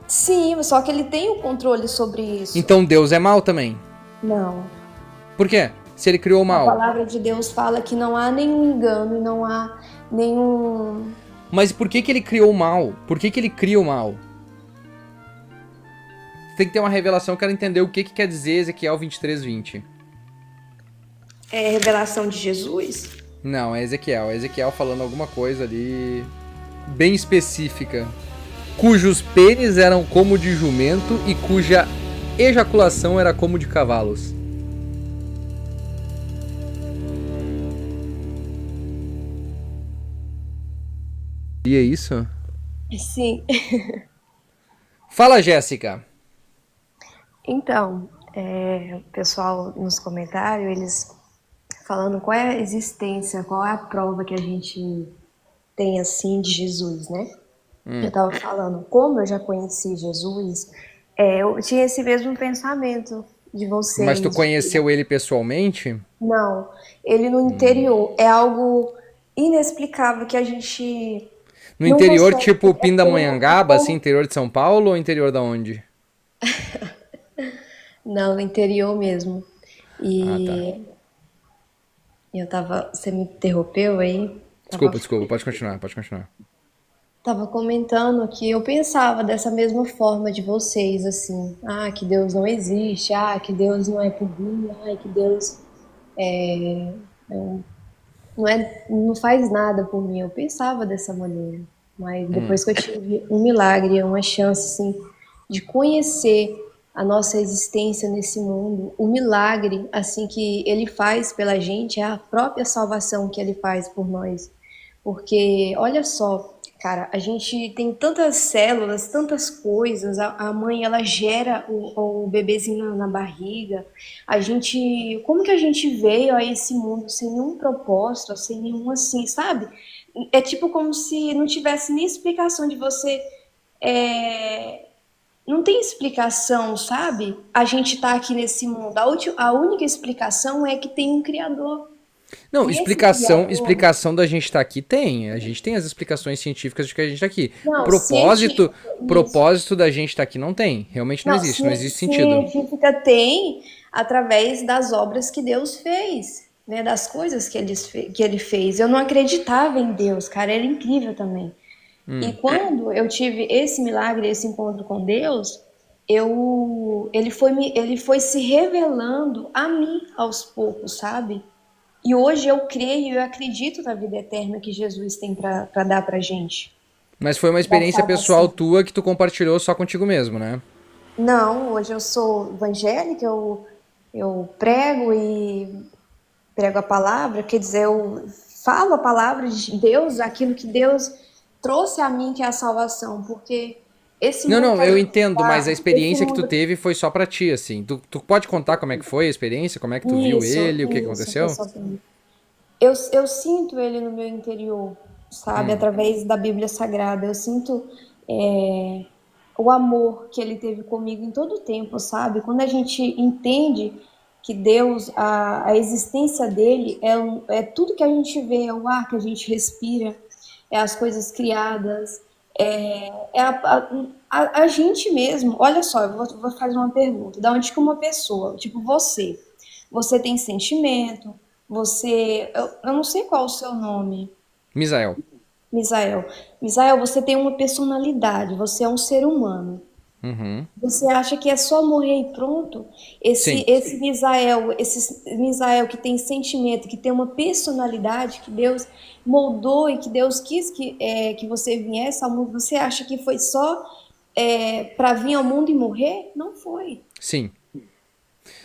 Sim, só que ele tem o controle sobre isso. Então Deus é mal também. Não. Por quê? Se ele criou o A mal. palavra de Deus fala que não há nenhum engano e não há nenhum... Mas por que ele criou o mal? Por que ele cria o mal? Tem que ter uma revelação, eu quero entender o que quer dizer Ezequiel 23:20. É revelação de Jesus? Não, é Ezequiel. É Ezequiel falando alguma coisa ali bem específica. Cujos pênis eram como de jumento e cuja ejaculação era como de cavalos. E é isso? Sim. Fala, Jéssica. Então, o pessoal nos comentários, eles falando qual é a existência, qual é a prova que a gente tem assim de Jesus, né? Eu tava falando, como eu já conheci Jesus, eu tinha esse mesmo pensamento de Mas tu vocês. conheceu ele pessoalmente? Não, ele no interior é algo inexplicável que a gente No não interior, consegue. tipo É Pindamonhangaba, assim, como... interior de São Paulo ou interior da onde? Não, no interior mesmo. Ah, tá. E eu tava. Você me interrompeu aí? Tava, Desculpa, pode continuar, pode continuar. tava comentando que eu pensava dessa mesma forma de vocês, assim. Ah, que Deus não existe. Ah, que Deus não é por mim. Ah, que Deus não faz nada por mim. Eu pensava dessa maneira. Mas depois que eu tive um milagre, uma chance, assim, de conhecer a nossa existência nesse mundo, o milagre, assim, que Ele faz pela gente é a própria salvação que Ele faz por nós. Porque, olha só, cara, a gente tem tantas células, tantas coisas, a mãe, ela gera o bebezinho na barriga, como que a gente veio a esse mundo sem nenhum propósito, sem nenhum assim, sabe? É tipo como se não tivesse nem explicação de você, é, não tem explicação, sabe? A gente tá aqui nesse mundo, a única explicação é que tem um Criador, Não, e esse Criador... explicação da gente estar aqui tem. A gente tem as explicações científicas de que a gente está aqui. Não, científica, isso. Propósito da gente estar aqui não tem. Realmente não Não, existe, não existe sentido. científica tem através das obras que Deus fez, né? Das coisas que ele fez. Eu não acreditava em Deus, cara, era incrível também. E quando eu tive esse milagre, esse encontro com Deus, ele foi se revelando a mim aos poucos, sabe? E hoje eu creio e eu acredito na vida eterna que Jesus tem para dar pra gente, Mas foi uma da experiência pessoal salvação. tua que tu compartilhou só contigo mesmo, né? Não, hoje eu sou evangélica, eu prego a palavra, quer dizer, eu falo a palavra de Deus, aquilo que Deus trouxe a mim, que é a salvação, porque esse Não, mundo que não, a eu gente entendo, mas a está, esse experiência que tu mundo... teve foi só pra ti, assim. Tu pode contar como é que foi a experiência? Como é que tu viu ele? O que Foi aconteceu? só pra mim. Eu sinto ele no meu interior, sabe? Através da Bíblia Sagrada. Eu sinto o amor que ele teve comigo em todo o tempo, sabe? Quando a gente entende que Deus, a existência dele é tudo que a gente vê, é o ar que a gente respira, é as coisas criadas, a gente mesmo. Olha só, vou fazer uma pergunta. Da onde que uma pessoa, tipo você tem sentimento, eu não sei qual é o seu nome, Misael. Misael. Misael, você tem uma personalidade, você é um ser humano. Uhum. Você acha que é só morrer e pronto? Sim. Esse Misael que tem sentimento, que tem uma personalidade que Deus moldou e que Deus quis que você viesse ao mundo, você acha que foi só para vir ao mundo e morrer? Não foi. Sim.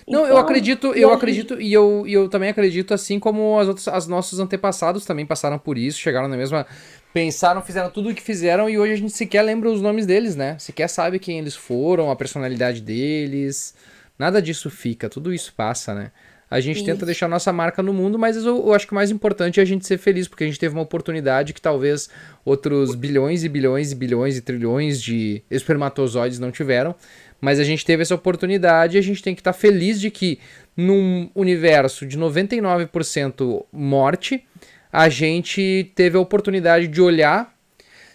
Não, Então, e eu a gente, acredito, e eu também acredito, assim como as nossos antepassados também passaram por isso, chegaram na mesma. Pensaram, fizeram tudo o que fizeram e hoje a gente sequer lembra os nomes deles, né? Sequer sabe quem eles foram, a personalidade deles. Nada disso fica, tudo isso passa, né? A gente tenta isso, deixar nossa marca no mundo, mas eu acho que o mais importante é a gente ser feliz, porque a gente teve uma oportunidade que talvez outros bilhões e bilhões e bilhões e trilhões de espermatozoides não tiveram. Mas a gente teve essa oportunidade e a gente tem que estar feliz de que num universo de 99% morte, a gente teve a oportunidade de olhar,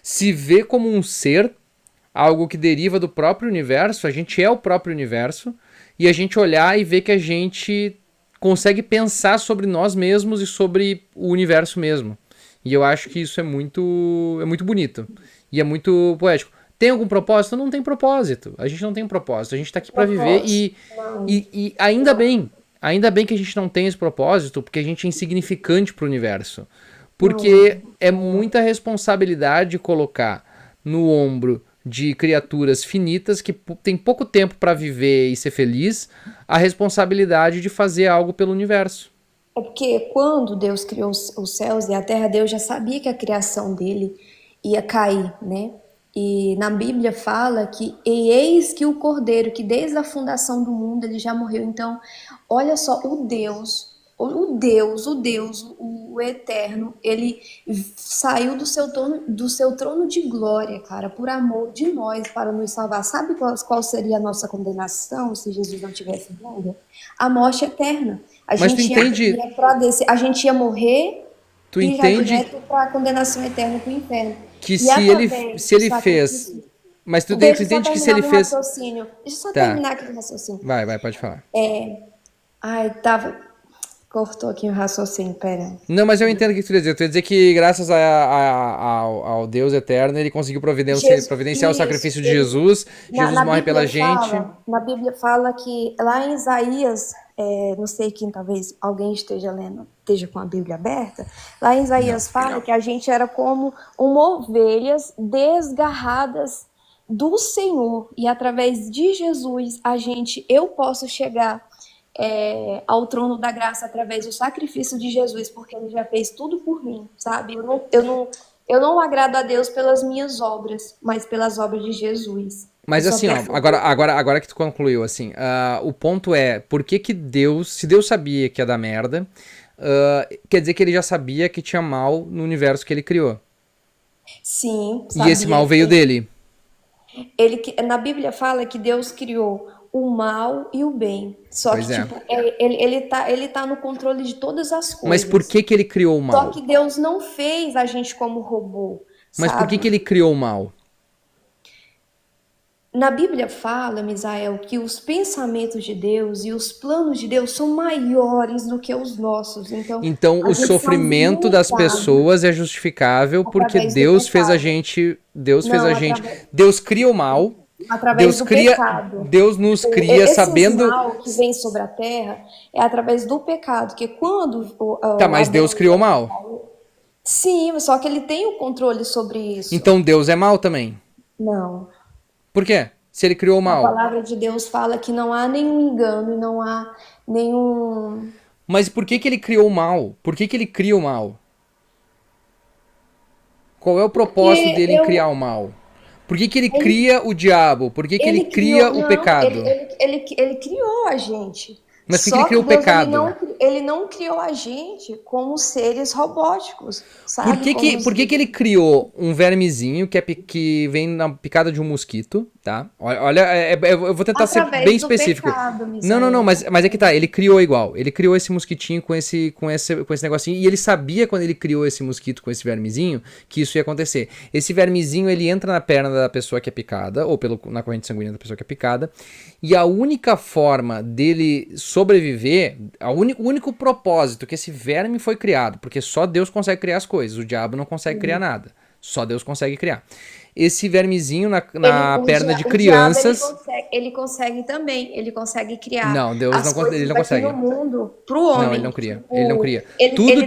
se ver como um ser, algo que deriva do próprio universo, a gente é o próprio universo, e a gente olhar e ver que a gente consegue pensar sobre nós mesmos e sobre o universo mesmo. E eu acho que isso é muito bonito. E é muito poético. Tem algum propósito? Não tem propósito. A gente não tem propósito. A gente tá aqui pra viver e ainda bem. Ainda bem que a gente não tem esse propósito, porque a gente é insignificante pro universo. Porque é muita responsabilidade colocar no ombro de criaturas finitas que tem pouco tempo pra viver e ser feliz, a responsabilidade de fazer algo pelo universo. É porque quando Deus criou os céus e a terra, Deus já sabia que a criação dele ia cair, né? E na Bíblia fala que e eis que o Cordeiro, que desde a fundação do mundo ele já morreu. Então, olha só, o Eterno, ele saiu do seu trono de glória, cara, por amor de nós, para nos salvar. Sabe qual seria a nossa condenação se Jesus não tivesse vindo? A morte eterna. Mas tu entende... A gente ia morrer Tu e já entende direto para a condenação eterna, para o inferno. que E se ele fez... Mas tu entende que se ele fez... Deixa eu só Tá. terminar aqui o raciocínio. Vai, pode falar. Ai, cortou aqui o raciocínio, pera. Não, mas eu entendo o que tu ia dizer. Tu ia dizer que graças ao Deus eterno, ele conseguiu providenciar o sacrifício de Jesus. Jesus morre pela gente. Na Bíblia fala que lá em Isaías, não sei quem, talvez alguém esteja com a Bíblia aberta, lá em Isaías fala que a gente era como ovelhas desgarradas do Senhor, e através de Jesus eu posso chegar ao trono da graça através do sacrifício de Jesus, porque ele já fez tudo por mim, sabe? Eu não agrado a Deus pelas minhas obras, mas pelas obras de Jesus. Mas assim, ó, agora que tu concluiu, assim, o ponto é, por que Deus, se Deus sabia que ia dar merda, quer dizer que ele já sabia que tinha mal no universo que ele criou. Sim, sabia. E esse mal veio dele. Na Bíblia fala que Deus criou o mal e o bem. Só pois que, ele tá no controle de todas as coisas. Mas por que ele criou o mal? Só que Deus não fez a gente como robô. Mas sabe? por que ele criou o mal? Na Bíblia fala, Misael, que os pensamentos de Deus e os planos de Deus são maiores do que os nossos. Então o sofrimento das pessoas é justificável porque Deus fez a gente... Deus cria o mal... Através do pecado. Deus nos cria sabendo... Esse mal que vem sobre a terra é através do pecado, que quando... mas Deus criou o mal. Sim, só que ele tem o controle sobre isso. Então Deus é mal também? Não. Por quê? Se ele criou o mal. A palavra de Deus fala que não há nenhum engano e não há nenhum... Mas por que ele criou o mal? Por que ele cria o mal? Qual é o propósito dele em criar o mal? Por que ele cria o diabo? Por que ele cria o pecado? Ele criou a gente. Mas por que ele criou o pecado? Ele não criou a gente como seres robóticos, sabe? Por que ele criou um vermezinho que vem na picada de um mosquito, tá? Olha, eu vou tentar ser bem específico. Não, mas é que tá, ele criou igual. Ele criou esse mosquitinho com esse negocinho, e ele sabia quando ele criou esse mosquito com esse vermezinho que isso ia acontecer. Esse vermezinho, ele entra na perna da pessoa que é picada, ou na corrente sanguínea da pessoa que é picada, e a única forma dele sobreviver, o único propósito que esse verme foi criado, porque só Deus consegue criar as coisas, o diabo não consegue criar nada, só Deus consegue criar. Esse vermezinho na perna de crianças... Ele consegue também, ele consegue criar. Não, Deus ele não consegue. No mundo, pro homem. Não, ele não cria. Ele não cria. Tudo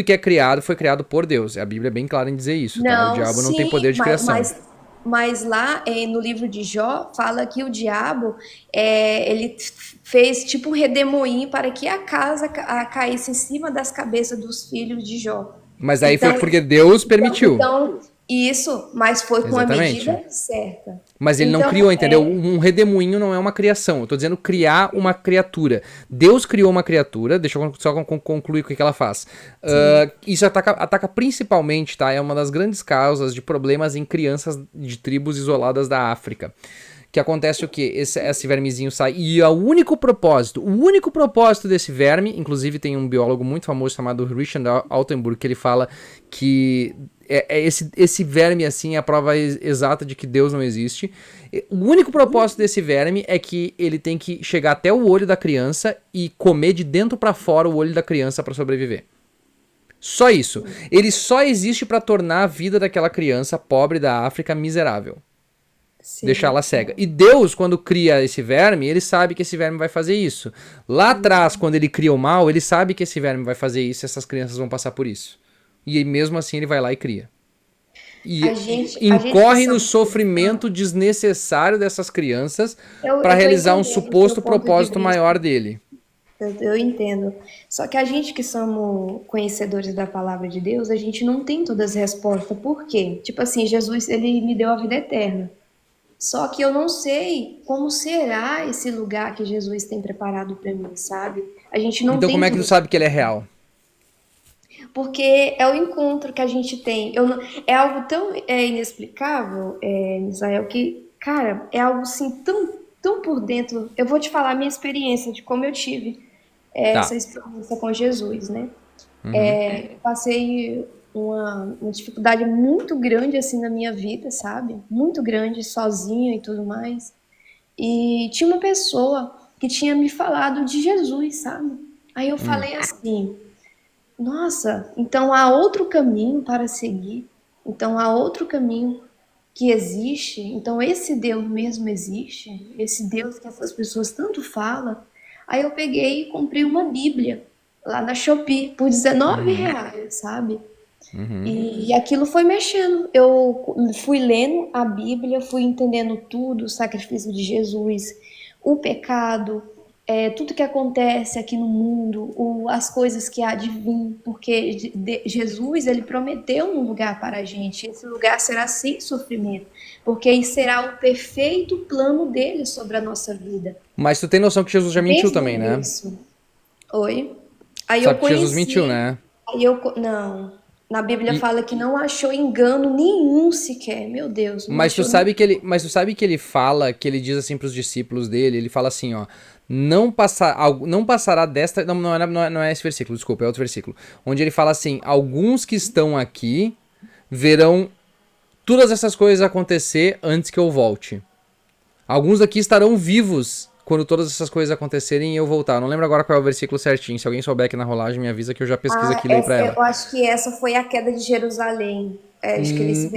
que é criado foi criado por Deus. A Bíblia é bem clara em dizer isso. Tá? O diabo não tem poder de criação. Mas lá no livro de Jó fala que o diabo ele fez tipo um redemoinho para que a casa caísse em cima das cabeças dos filhos de Jó. Mas aí foi porque Deus permitiu. Isso, mas foi com a medida certa. Mas ele não criou, entendeu? Um redemoinho não é uma criação. Eu tô dizendo criar uma criatura. Deus criou uma criatura, deixa eu só concluir o que ela faz. Isso ataca principalmente, tá? É uma das grandes causas de problemas em crianças de tribos isoladas da África. que acontece o quê? Esse vermezinho sai, e o único propósito desse verme, inclusive tem um biólogo muito famoso chamado Richard Altenburg, que ele fala que esse verme, assim, é a prova exata de que Deus não existe. O único propósito desse verme é que ele tem que chegar até o olho da criança e comer de dentro pra fora o olho da criança pra sobreviver. Só isso. Ele só existe pra tornar a vida daquela criança pobre da África miserável. Sim. Deixar ela cega. E Deus, quando cria esse verme, ele sabe que esse verme vai fazer isso. Lá atrás, quando ele cria o mal, ele sabe que esse verme vai fazer isso e essas crianças vão passar por isso. E mesmo assim ele vai lá e cria. E incorre no sofrimento desnecessário dessas crianças para realizar um suposto propósito maior dele. Eu entendo. Só que a gente que somos conhecedores da palavra de Deus, a gente não tem todas as respostas. Por quê? Tipo assim, Jesus, ele me deu a vida eterna. Só que eu não sei como será esse lugar que Jesus tem preparado para mim, sabe? A gente não então tem como é que tu sabe que ele é real? Porque é o encontro que a gente tem. É algo tão inexplicável, Israel, que, cara, é algo assim tão por dentro. Eu vou te falar a minha experiência de como eu tive essa experiência com Jesus, né? Eu passei uma dificuldade muito grande assim na minha vida, sabe? Muito grande, sozinha e tudo mais. E tinha uma pessoa que tinha me falado de Jesus, sabe? Aí eu falei assim: nossa, então há outro caminho para seguir. Então há outro caminho que existe. Então esse Deus mesmo existe. Esse Deus que essas pessoas tanto falam. Aí eu peguei e comprei uma Bíblia lá na Shopee por R$19, sabe? E aquilo foi mexendo. Eu fui lendo a Bíblia, fui entendendo tudo, o sacrifício de Jesus, o pecado, tudo que acontece aqui no mundo, as coisas que há de vir, porque Jesus, ele prometeu um lugar para a gente. Esse lugar será sem sofrimento, porque isso será o perfeito plano dele sobre a nossa vida. Mas tu tem noção que Jesus já mentiu também, né? Oi? Aí Sabe eu que Jesus mentiu, né? Não. Na Bíblia fala que não achou engano nenhum sequer. Meu Deus. Mas tu sabe que ele fala, que ele diz assim pros discípulos dele, ele fala assim, ó, não passará desta, não é esse versículo, desculpa, é outro versículo, onde ele fala assim: alguns que estão aqui verão todas essas coisas acontecer antes que eu volte. Alguns aqui estarão vivos quando todas essas coisas acontecerem e eu voltar. Não lembro agora qual é o versículo certinho. Se alguém souber aqui na rolagem, me avisa que eu já pesquiso aqui e leio pra ela. Eu acho que essa foi a queda de Jerusalém.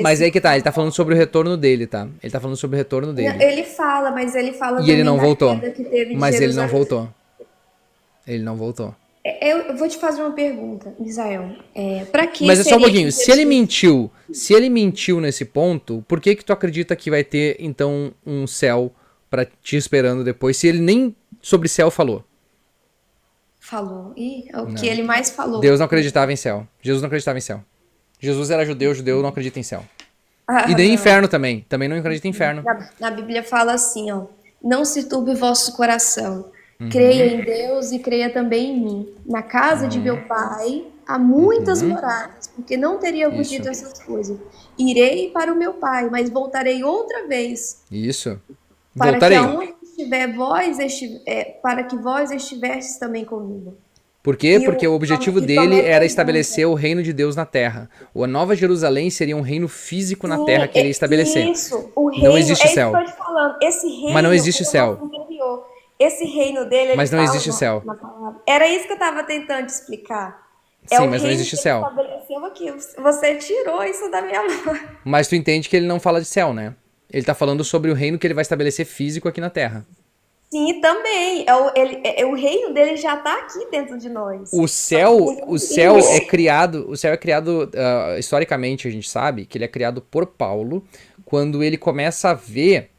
Mas aí que tá, ele tá falando sobre o retorno dele, tá? Ele tá falando sobre o retorno dele. Ele fala E ele não voltou. Que teve Mas ele não voltou. Ele não voltou. Eu vou te fazer uma pergunta, Misael. Pra que Mas é só um pouquinho. Se ele mentiu nesse ponto, por que tu acredita que vai ter, então, um céu pra te esperando depois, se ele nem sobre céu falou? Falou. E é o que ele mais falou. Deus não acreditava em céu. Jesus não acreditava em céu. Jesus era judeu não acredita em céu. E nem inferno também. Também não acredita em inferno. Na Bíblia fala assim, ó: não se turbe o vosso coração. Creia em Deus e creia também em mim. Na casa de meu pai há muitas moradas, porque não teria vos dito essas coisas. Irei para o meu pai, mas voltarei outra vez. Isso. Voltarei. Para que aonde estiver para que vós estivestes também comigo. Por quê? Porque o objetivo dele era estabelecer o reino de Deus na terra. A Nova Jerusalém seria um reino físico na terra que ele ia estabelecer. Isso, o reino, não existe céu. Isso que eu tô te falando. Esse reino, mas não existe céu. Esse reino dele, mas não existe céu. Era isso que eu tava tentando te explicar. Sim, mas não existe céu. Estabeleceu aqui. Você tirou isso da minha mão. Mas tu entende que ele não fala de céu, né? Ele tá falando sobre o reino que ele vai estabelecer físico aqui na terra. Sim, também. O reino dele já tá aqui dentro de nós. O céu é criado historicamente, a gente sabe que ele é criado por Paulo, quando ele começa a ver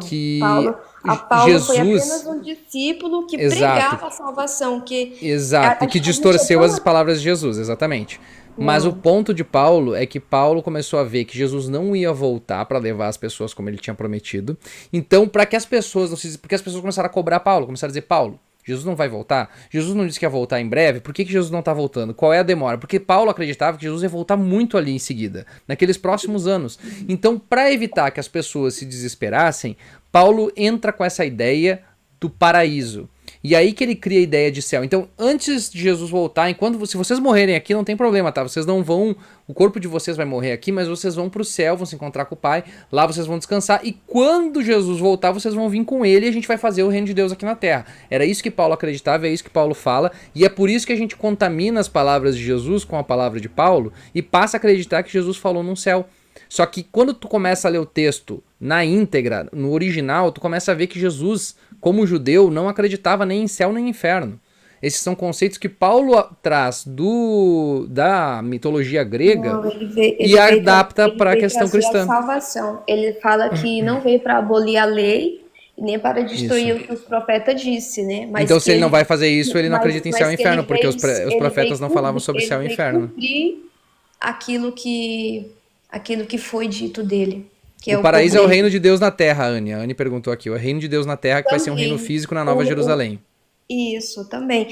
que Paulo Jesus foi apenas um discípulo que pregava a salvação. Exato, que distorceu as palavras de Jesus, exatamente. Mas o ponto de Paulo é que Paulo começou a ver que Jesus não ia voltar para levar as pessoas como ele tinha prometido. Então, para que as pessoas porque as pessoas começaram a cobrar Paulo, começaram a dizer: Paulo, Jesus não vai voltar? Jesus não disse que ia voltar em breve? Por que Jesus não tá voltando? Qual é a demora? Porque Paulo acreditava que Jesus ia voltar muito ali em seguida, naqueles próximos anos. Então, para evitar que as pessoas se desesperassem, Paulo entra com essa ideia do paraíso. E aí que ele cria a ideia de céu. Então, antes de Jesus voltar, se vocês morrerem aqui, não tem problema, tá? Vocês não vão, o corpo de vocês vai morrer aqui, mas vocês vão pro céu, vão se encontrar com o Pai, lá vocês vão descansar, e quando Jesus voltar, vocês vão vir com ele e a gente vai fazer o reino de Deus aqui na terra. Era isso que Paulo acreditava, é isso que Paulo fala, e é por isso que a gente contamina as palavras de Jesus com a palavra de Paulo e passa a acreditar que Jesus falou num céu. Só que quando tu começa a ler o texto na íntegra, no original, tu começa a ver que Jesus, como judeu, não acreditava nem em céu nem em inferno. Esses são conceitos que Paulo traz da mitologia grega. Não, E adapta para a questão cristã. A salvação. Ele fala que não veio para abolir a lei e nem para destruir o que os profetas disse, né? Mas então, se ele não vai fazer isso, ele não acredita em céu e inferno, porque os profetas não falavam sobre ele céu e inferno. Cumprir aquilo que foi dito dele. Que o paraíso é o reino de Deus na terra, Anne. A Anne perguntou aqui. O reino de Deus na terra, que vai ser um reino físico na Nova Jerusalém. Isso, também.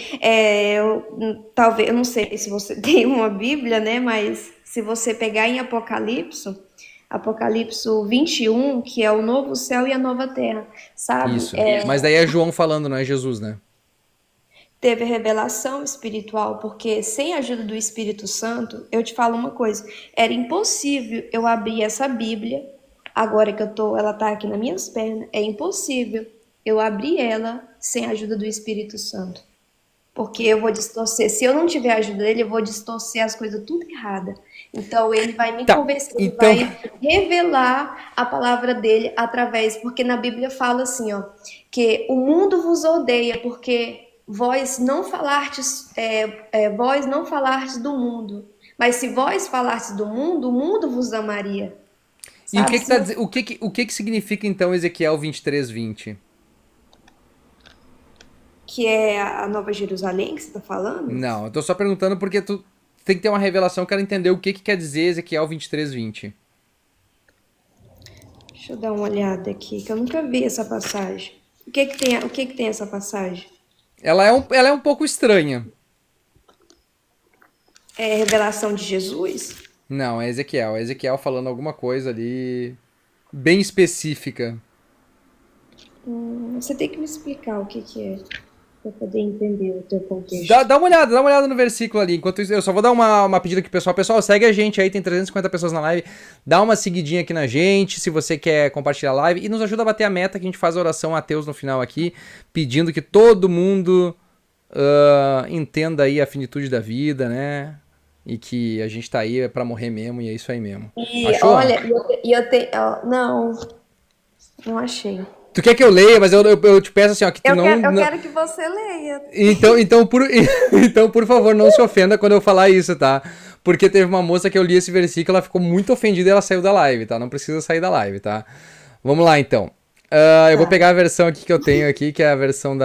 Talvez, eu não sei se você tem uma Bíblia, né? Mas se você pegar em Apocalipse 21, que é o novo céu e a nova terra, sabe? Isso. Mas daí é João falando, não é Jesus, né? Teve revelação espiritual, porque sem a ajuda do Espírito Santo, eu te falo uma coisa, era impossível eu abrir essa Bíblia, agora que ela tá aqui nas minhas pernas, é impossível eu abrir ela sem a ajuda do Espírito Santo. Porque eu vou distorcer, se eu não tiver a ajuda dele, eu vou distorcer as coisas tudo errada. Então ele vai me convencer, ele vai revelar a palavra dele através, porque na Bíblia fala assim, ó, que o mundo vos odeia, porque vós não falastes do mundo, mas se vós falastes do mundo, o mundo vos amaria. Sabe? E o que significa então Ezequiel 23:20? Que é a Nova Jerusalém que você está falando? Não, eu tô só perguntando porque tu tem que ter uma revelação, eu quero entender o que quer dizer Ezequiel 23:20. Deixa eu dar uma olhada aqui, que eu nunca vi essa passagem. O que tem essa passagem? Ela é um pouco estranha. É revelação de Jesus? Não, é Ezequiel. É Ezequiel falando alguma coisa ali bem específica. Você tem que me explicar o que é, para poder entender o teu contexto. Dá uma olhada no versículo ali. Enquanto isso, eu só vou dar uma pedida aqui, pessoal. Pessoal, segue a gente aí, tem 350 pessoas na live. Dá uma seguidinha aqui na gente, se você quer compartilhar a live. E nos ajuda a bater a meta, que a gente faz a oração ateus no final aqui, pedindo que todo mundo entenda aí a finitude da vida, né? E que a gente tá aí pra morrer mesmo, e é isso aí mesmo. E achou? olha, eu tenho... Não achei. Tu quer que eu leia, mas eu te peço assim, ó, que tu eu quero que você leia. Então, por favor, não se ofenda quando eu falar isso, tá? Porque teve uma moça que eu li esse versículo, ela ficou muito ofendida e ela saiu da live, tá? Não precisa sair da live, tá? Vamos lá, então. Eu vou pegar a versão aqui que eu tenho aqui, que é a versão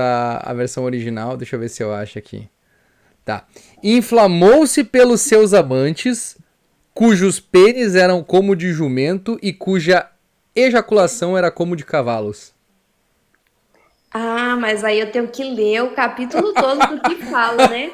original. Deixa eu ver se eu acho aqui. Tá. Inflamou-se pelos seus amantes, cujos pênis eram como de jumento e cuja ejaculação era como de cavalos. Ah, mas aí eu tenho que ler o capítulo todo do que fala, né?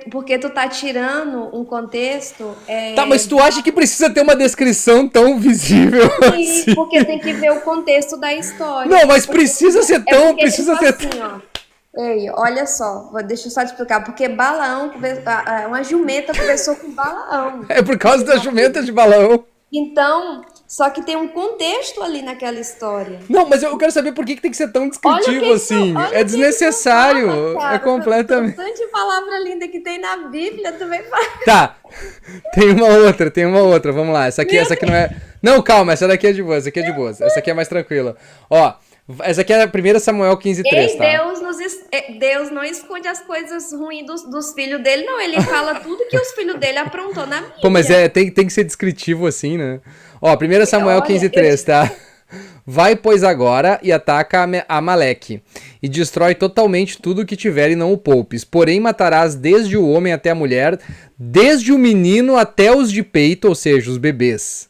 Porque tu tá tirando um contexto... Tá, mas tu acha que precisa ter uma descrição tão visível assim? Sim, porque tem que ver o contexto da história. Não, mas precisa ser tão... Precisa ser assim, ó. Ei, olha só, deixa eu só te explicar. Porque Balaão, uma jumenta conversou com Balaão. É por causa da jumenta de Balaão. Então, só que tem um contexto ali naquela história. Não, mas eu quero saber por que tem que ser tão descritivo assim. É desnecessário. É completamente... Tanta palavra linda que tem na Bíblia, tu vem falar. Tá. Tem uma outra. Vamos lá. Essa aqui não é... Não, calma, essa daqui é de boa. Essa aqui é mais tranquila. Ó, essa aqui é a 1 Samuel 15:3, tá? Deus não esconde as coisas ruins dos filhos dele, não. Ele fala tudo que os filhos dele aprontou na Bíblia. Pô, mas tem que ser descritivo assim, né? Ó, 1 Samuel 15:3, tá? Vai, pois, agora e ataca Amaleque, e destrói totalmente tudo que tiver e não o poupes. Porém, matarás desde o homem até a mulher, desde o menino até os de peito, ou seja, os bebês.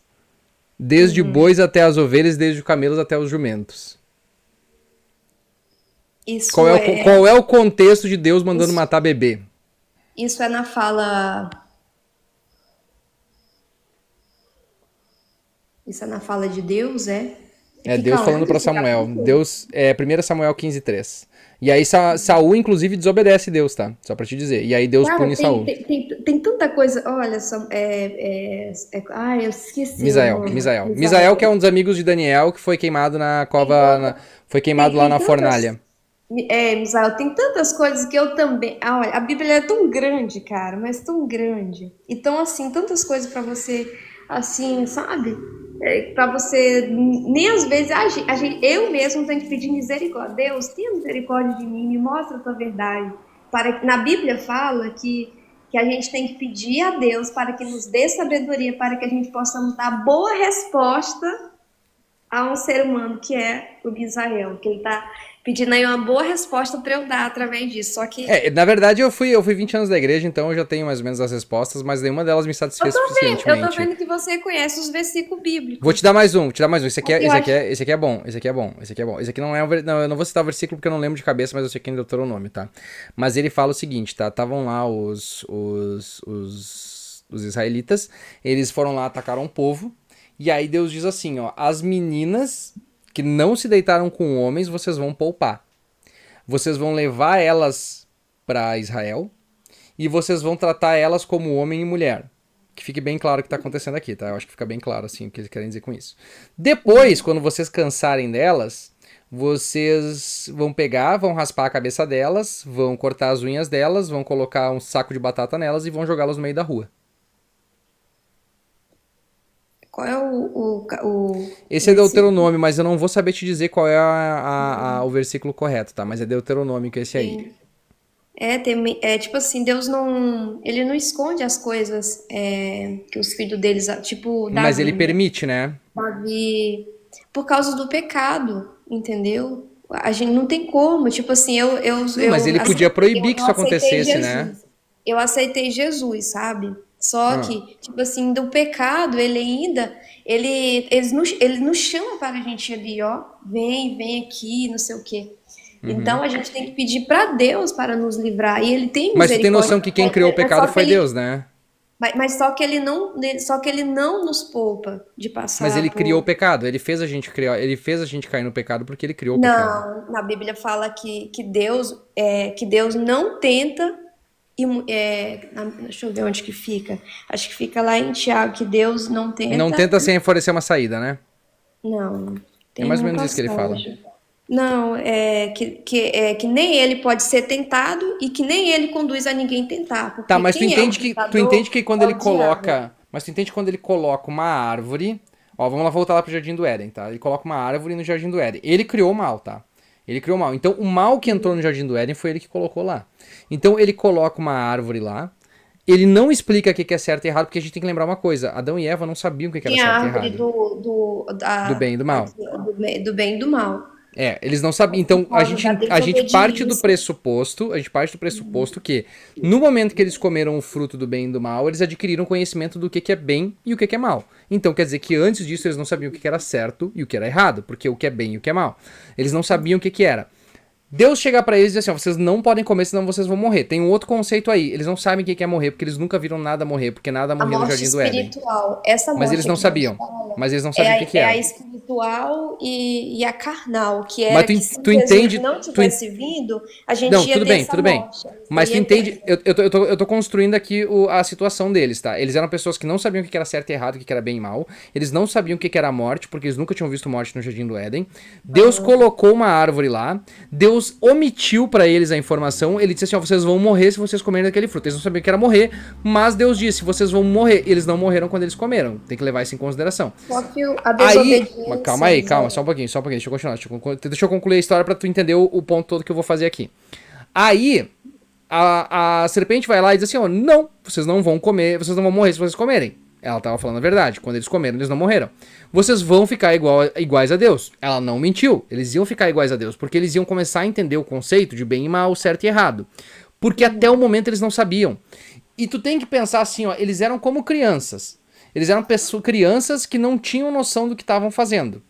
Desde bois até as ovelhas, desde os camelos até os jumentos. Isso Qual é o contexto de Deus mandando isso, matar bebê? isso é na fala. Isso é na fala de Deus, é? É Fica Deus falando onde para esse Samuel. capítulo? Deus, 1 Samuel 15:3. E aí Saul, inclusive, desobedece Deus, tá? Só pra te dizer. E aí Deus Cara, pune Saul. tem tanta coisa. Olha só, eu esqueci o Misael, nome. Misael. Misael, que é Misael. um dos amigos de Daniel, que foi queimado na Tem cova. tanta, Foi queimado lá tem na tantas. fornalha. Misael, tem tantas coisas que eu também. Ah, olha, a Bíblia é tão grande, cara, mas tão grande. Então, assim, tantas coisas pra você, assim, sabe? Pra você, nem às vezes, eu mesmo tenho que pedir misericórdia. Deus, tenha misericórdia de mim, me mostra a tua verdade. Na Bíblia fala que a gente tem que pedir a Deus para que nos dê sabedoria, para que a gente possamos dar boa resposta a um ser humano que é o Misael, que ele tá pedindo aí uma boa resposta para eu dar através disso. Só que Na verdade, eu fui 20 anos da igreja, então eu já tenho mais ou menos as respostas, mas nenhuma delas me satisfez eu tô suficientemente. vendo que você conhece os versículos Vou bíblicos. te dar mais um, vou te dar mais um. Eu acho. Esse aqui é bom, esse aqui é bom, esse aqui é bom. Esse aqui não é não, eu não vou citar o versículo porque eu não lembro de cabeça, mas eu sei que é em Deuteronômio, tá? Mas ele fala o seguinte, tá? Estavam lá os israelitas, eles foram lá, atacaram o povo, e aí Deus diz assim, ó, as meninas que não se deitaram com homens, vocês vão poupar. Vocês vão levar elas para Israel e vocês vão tratar elas como homem e mulher. Que fique bem claro o que está acontecendo aqui, tá? Eu acho que fica bem claro assim o que eles querem dizer com isso. Depois, quando vocês cansarem delas, vocês vão pegar, vão raspar a cabeça delas, vão cortar as unhas delas, vão colocar um saco de batata nelas e vão jogá-las no meio da rua. Qual é o Esse é versículo? Deuteronômio, mas eu não vou saber te dizer qual é o versículo correto, tá? Mas é Deuteronômio que é esse aí. Tipo assim, Deus não, ele não esconde as coisas que os filhos deles, tipo Mas ele Davi, né? permite, né? Davi, por causa do pecado, entendeu? A gente não tem como, tipo assim, Não, mas ele podia proibir que eu isso aceitei acontecesse, né? Jesus. Eu aceitei Jesus, sabe? Só Ah. que, tipo assim, do pecado, ele ainda, ele nos chama para a gente ali, ó, vem aqui, não sei o quê. Então a gente tem que pedir para Deus para nos livrar, e ele tem Mas tu tem misericórdia, noção que quem criou o mas pecado foi Deus, né? só que ele não nos poupa de Mas ele passar criou o por. pecado, ele fez a gente criar, ele fez a gente cair no pecado porque ele criou o pecado. Não, na Bíblia fala que Deus não tenta. Deixa eu ver onde que fica. Acho que fica lá em Tiago, que Deus não Não tenta. tenta sem oferecer uma saída, né? Não, É tem mais ou uma menos isso que ele fala. passagem. Não, que nem ele pode ser tentado e que nem ele conduz a ninguém tentar, Tá, porque mas quem é o tu entende tentador que quando é ele o diabo. coloca, mas tu entende quando ele coloca uma árvore, ó, vamos lá voltar lá pro Jardim do Éden, tá? Ele coloca uma árvore no Jardim do Éden. Ele criou o mal, tá? Ele criou o mal. Então, o mal que entrou no Jardim do Éden foi ele que colocou lá. Então, ele coloca uma árvore lá. Ele não explica o que é certo e errado, porque a gente tem que lembrar uma coisa. Adão e Eva não sabiam o que era Tem a certo e árvore errado. Do bem e do mal. do bem e do mal. Eles não sabiam. Por Então causa da a gente desobediência. a gente parte do pressuposto que no momento que eles comeram o fruto do bem e do mal, eles adquiriram conhecimento do que é bem e o que é mal. Então quer dizer que antes disso eles não sabiam o que era certo e o que era errado, porque o que é bem e o que é mal. Eles não sabiam o que era. Deus chega pra eles e diz assim, ó, vocês não podem comer senão vocês vão morrer. Tem um outro conceito aí, eles não sabem o que é morrer, porque eles nunca viram nada morrer, porque nada A morria no morte Jardim do Éden. espiritual. Essa Mas eles morte não que Deus sabiam. fala Mas eles não sabiam o que é a era. espiritual e a carnal, que Mas era que se tu Jesus entende. não tivesse vindo, a Não, gente ia tudo ter bem, essa tudo bem. morte. Mas tu Seria entende, eterna. eu tô construindo aqui a situação deles, tá? Eles eram pessoas que não sabiam o que era certo e errado, o que era bem e mal. Eles não sabiam o que era morte, porque eles nunca tinham visto morte no Jardim do Éden. Deus colocou uma árvore lá. Deus omitiu pra eles a informação. Ele disse assim, ó, vocês vão morrer se vocês comerem daquele fruto. Eles não sabiam o que era morrer, mas Deus disse, vocês vão morrer. Eles não morreram quando eles comeram. Tem que levar isso em consideração. Só que a Aí, calma desobediência, aí, calma, só um pouquinho, deixa eu continuar, deixa eu concluir a história pra tu entender o ponto todo que eu vou fazer aqui. Aí, a serpente vai lá e diz assim, ó, não, vocês não vão comer, vocês não vão morrer se vocês comerem. Ela tava falando a verdade, quando eles comeram, eles não morreram. Vocês vão ficar iguais a Deus. Ela não mentiu, eles iam ficar iguais a Deus, porque eles iam começar a entender o conceito de bem e mal, certo e errado. Porque até o momento eles não sabiam. E tu tem que pensar assim, ó, eles eram como crianças. Eles eram crianças que não tinham noção do que estavam fazendo.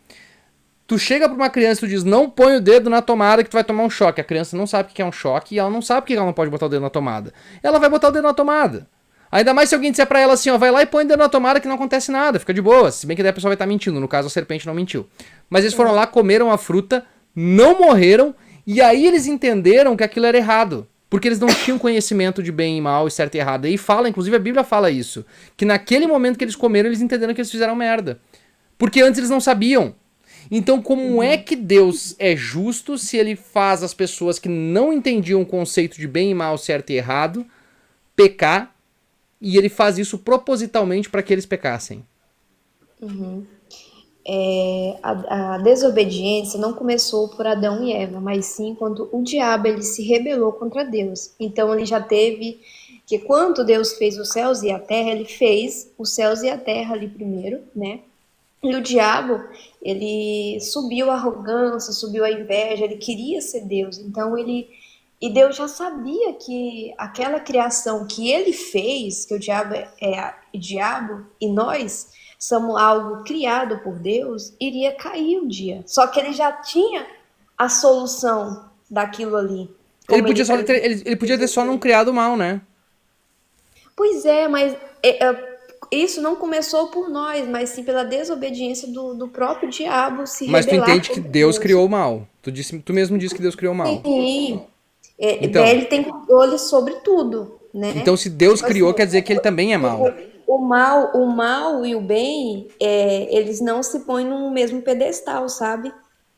Tu chega pra uma criança e tu diz, não põe o dedo na tomada que tu vai tomar um choque. A criança não sabe o que é um choque e ela não sabe o que ela não pode botar o dedo na tomada. Ela vai botar o dedo na tomada. Ainda mais se alguém disser pra ela assim, ó, vai lá e põe o dedo na tomada que não acontece nada, fica de boa. Se bem que daí a pessoa vai estar mentindo, no caso a serpente não mentiu. Mas eles foram lá, comeram a fruta, não morreram, e aí eles entenderam que aquilo era errado. Porque eles não tinham conhecimento de bem e mal, e certo e errado. E fala, inclusive a Bíblia fala isso, que naquele momento que eles comeram, eles entenderam que eles fizeram merda. Porque antes eles não sabiam. Então, como é que Deus é justo se ele faz as pessoas que não entendiam o conceito de bem e mal, certo e errado, pecar, e ele faz isso propositalmente para que eles pecassem? A desobediência não começou por Adão e Eva, mas sim quando o diabo ele se rebelou contra Deus. Então ele já teve que quando Deus fez os céus e a terra, ele fez os céus e a terra ali primeiro, né? E o diabo, ele subiu a arrogância, subiu a inveja, ele queria ser Deus. Então ele e Deus já sabia que aquela criação que ele fez, que o diabo é o diabo e nós somos algo criado por Deus, iria cair um dia. Só que ele já tinha a solução daquilo ali. Ele Como podia, ele só ter, ele podia ter só não criado mal, né? Pois é, mas isso não começou por nós, mas sim pela desobediência do próprio diabo se Mas tu rebelar entende que contra Deus Deus. criou o mal. Tu mesmo disse que Deus criou o mal. Sim, daí Então, ele tem controle sobre tudo, né? então se Deus Tipo criou, assim, quer dizer que ele também é mal. o mal e o bem, eles não se põem no mesmo pedestal, sabe?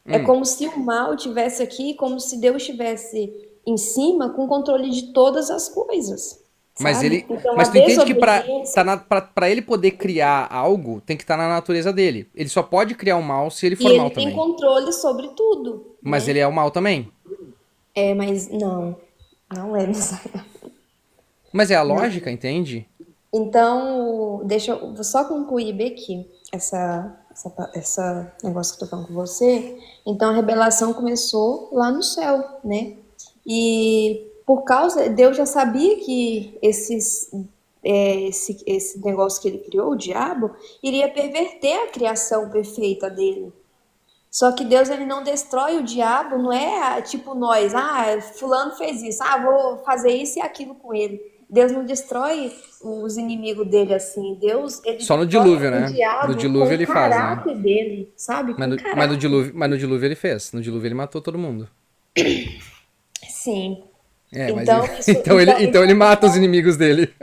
É como se o mal tivesse aqui, como se Deus estivesse em cima com controle de todas as coisas, Mas sabe? Então a mas tu entende que desobediência, pra ele poder criar algo, tem que estar na natureza dele. Ele só pode criar o mal se ele e for mal ele tem também. controle sobre tudo, Mas né? ele é o mal também. Mas não é necessário. Mas é a lógica, entende? Então, deixa eu vou só concluir bem aqui essa negócio que eu tô falando com você. Então, a revelação começou lá no céu, né? E por causa, Deus já sabia que esse negócio que ele criou, o diabo, iria perverter a criação perfeita dele. Só que Deus ele não destrói o diabo, não é tipo nós, fulano fez isso, vou fazer isso e aquilo com ele. Deus não destrói os inimigos dele assim. Deus, ele Só no destrói dilúvio, o né? No diabo com dilúvio o ele faz, né? caráter dele, sabe? Mas Com no, mas no caráter. dilúvio, mas no dilúvio ele fez. No dilúvio ele matou todo mundo. Sim. É, mas Então, isso, então ele mata os inimigos dele.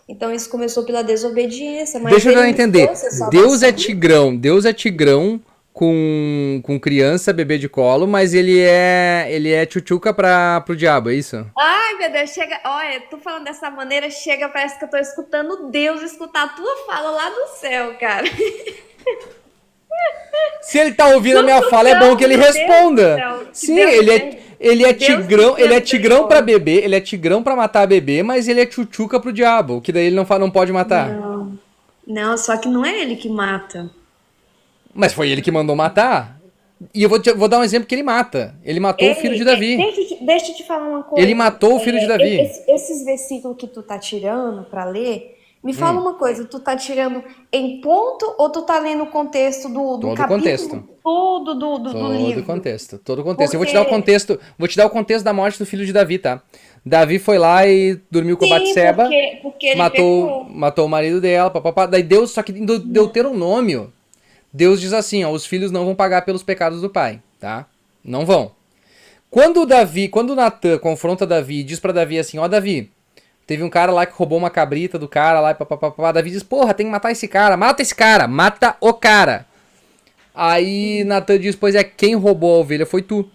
então isso começou pela desobediência, mas Deixa eu ele tentar não entender. trouxe a Deus é salvação. tigrão. Deus é tigrão com criança, bebê de colo, mas ele é tchutchuca pro diabo, é isso? Ai, meu Deus, chega. Olha, tu falando dessa maneira, chega, parece que eu tô escutando Deus escutar a tua fala lá do céu, cara. Se ele tá ouvindo a minha fala, é bom que ele Meu Deus do responda. céu, que Sim, Deus ele é que Deus tigrão, ele é tigrão pra misericórdia. bebê, ele é tigrão pra matar bebê, mas ele é tchutchuca pro diabo, que daí ele não pode matar. Não, não, só que não é ele que mata. Mas foi ele que mandou matar. E eu vou dar um exemplo que ele mata. Ele matou o filho de Ei, Davi. deixa eu te falar uma Ele coisa. matou o filho de Davi. Esses versículos que tu tá tirando pra ler, me fala Hum, uma coisa, tu tá tirando em ponto ou tu tá lendo o contexto do todo o contexto. capítulo todo do Todo o livro? contexto. Todo o contexto. Eu vou te dar o Porque, contexto. Vou te dar o contexto da morte do filho de Davi, tá? Davi foi lá e dormiu com sim, Batseba, porque ele matou, pecou. matou o marido dela, papapá. Daí Deus, só que em Deuteronômio, Deus diz assim, ó, os filhos não vão pagar pelos pecados do pai, tá? Não vão. Quando Natan confronta Davi e diz pra Davi assim, ó, Davi, teve um cara lá que roubou uma cabrita do cara lá e papapá. Davi diz, porra, tem que matar esse cara, mata o cara. Aí Natan diz, pois é, quem roubou a ovelha foi tu.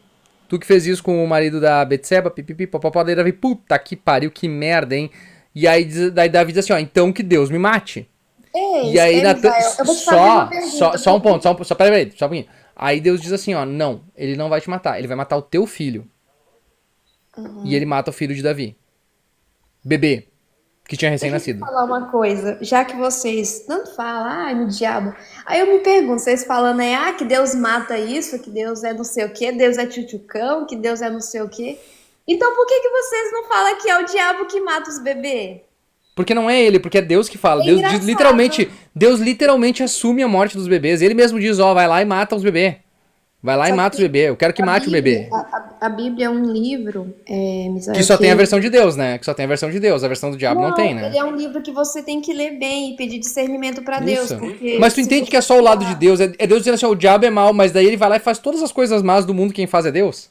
Tu que fez isso com o marido da Betseba, pipipi, papapá. Daí Davi, puta que pariu, que merda, hein? E aí daí Davi diz assim, ó, então que Deus me mate. E aí Natan, Israel, eu vou te fazer uma pergunta. só um ponto, peraí, só um pouquinho. Aí Deus diz assim, ó, não, ele não vai te matar, ele vai matar o teu filho. E ele mata o filho de Davi. Bebê, que tinha Deixa eu te recém-nascido. falar uma coisa, já que vocês tanto falam, no diabo, aí eu me pergunto, vocês falando que Deus mata isso, que Deus é não sei o quê, Deus é tchutchucão, que Deus é não sei o quê. Então por que que vocês não falam que é o diabo que mata os bebês? Porque não é ele, porque é Deus que fala. É Deus diz, engraçado. Deus literalmente assume a morte dos bebês. Ele mesmo diz, ó, vai lá e mata os bebês. Vai lá e Sabe mata os que bebês. Eu quero que a mate o Bíblia, bebê. a Bíblia é um livro, Que Misael, só tem a que versão de Deus, né? Que só tem a versão de Deus. A versão do diabo não tem, não, né? ele é um livro que você tem que ler bem e pedir discernimento para Deus, Isso. porque Mas tu se entende você que é só o lado de pegar Deus. É Deus dizendo assim, ó, o diabo é mau, mas daí ele vai lá e faz todas as coisas más do mundo, quem faz é Deus?